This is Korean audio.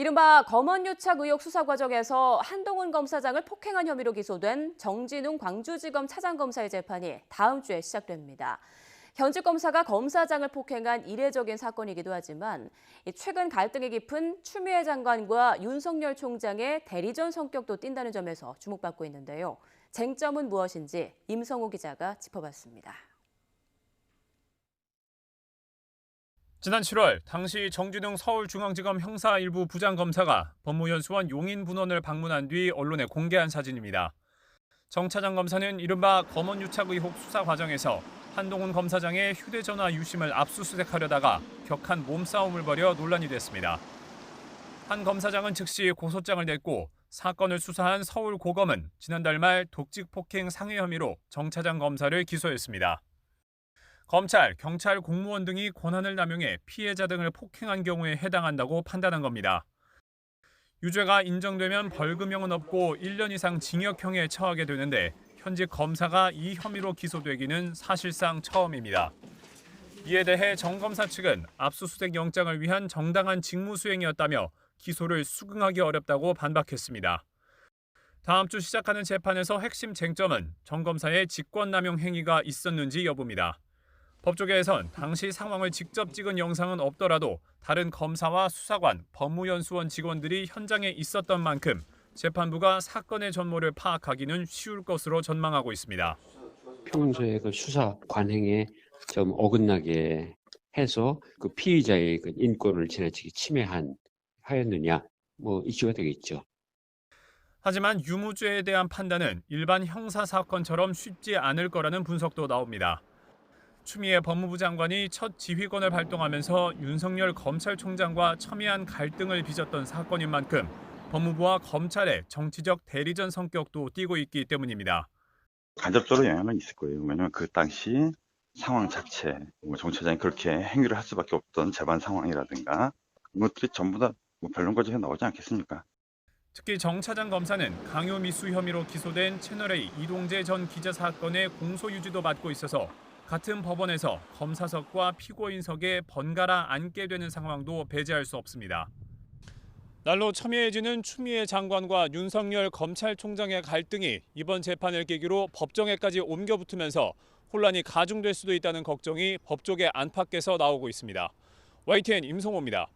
이른바 검언유착 의혹 수사 과정에서 한동훈 검사장을 폭행한 혐의로 기소된 정진웅 광주지검 차장검사의 재판이 다음 주에 시작됩니다. 현직 검사가 검사장을 폭행한 이례적인 사건이기도 하지만 최근 갈등이 깊은 추미애 장관과 윤석열 총장의 대리전 성격도 띈다는 점에서 주목받고 있는데요. 쟁점은 무엇인지 임성호 기자가 짚어봤습니다. 지난 7월 당시 정진웅 서울중앙지검 형사 1부 부장검사가 법무연수원 용인분원을 방문한 뒤 언론에 공개한 사진입니다. 정 차장 검사는 이른바 검언유착 의혹 수사 과정에서 한동훈 검사장의 휴대전화 유심을 압수수색하려다가 격한 몸싸움을 벌여 논란이 됐습니다. 한 검사장은 즉시 고소장을 냈고 사건을 수사한 서울고검은 지난달 말 독직폭행 상해 혐의로 정 차장 검사를 기소했습니다. 검찰, 경찰, 공무원 등이 권한을 남용해 피해자 등을 폭행한 경우에 해당한다고 판단한 겁니다. 유죄가 인정되면 벌금형은 없고 1년 이상 징역형에 처하게 되는데 현직 검사가 이 혐의로 기소되기는 사실상 처음입니다. 이에 대해 정 검사 측은 압수수색 영장을 위한 정당한 직무 수행이었다며 기소를 수긍하기 어렵다고 반박했습니다. 다음 주 시작하는 재판에서 핵심 쟁점은 정 검사의 직권남용 행위가 있었는지 여부입니다. 법조계에선 당시 상황을 직접 찍은 영상은 없더라도 다른 검사와 수사관, 법무연수원 직원들이 현장에 있었던 만큼 재판부가 사건의 전모를 파악하기는 쉬울 것으로 전망하고 있습니다. 평소에 그 수사 관행에 좀 어긋나게 해서 그 피의자의 그 인권을 지나치게 하였느냐, 이슈가 되겠죠. 하지만 유무죄에 대한 판단은 일반 형사 사건처럼 쉽지 않을 거라는 분석도 나옵니다. 추미애 법무부 장관이 첫 지휘권을 발동하면서 윤석열 검찰총장과 첨예한 갈등을 빚었던 사건인 만큼 법무부와 검찰의 정치적 대리전 성격도 띠고 있기 때문입니다. 간접적으로 영향은 있을 거예요. 왜냐하면 그 당시 상황 자체, 정 차장이 그렇게 행위를 할 수밖에 없던 재반 상황이라든가 이것들이 전부 다 변론 과정에 나오지 않겠습니까? 특히 정 차장 검사는 강요미수 혐의로 기소된 채널A 이동재 전 기자 사건의 공소유지도 받고 있어서 같은 법원에서 검사석과 피고인석에 번갈아 앉게 되는 상황도 배제할 수 없습니다. 날로 첨예해지는 추미애 장관과 윤석열 검찰총장의 갈등이 이번 재판을 계기로 법정에까지 옮겨붙으면서 혼란이 가중될 수도 있다는 걱정이 법조계 안팎에서 나오고 있습니다. YTN 임성호입니다.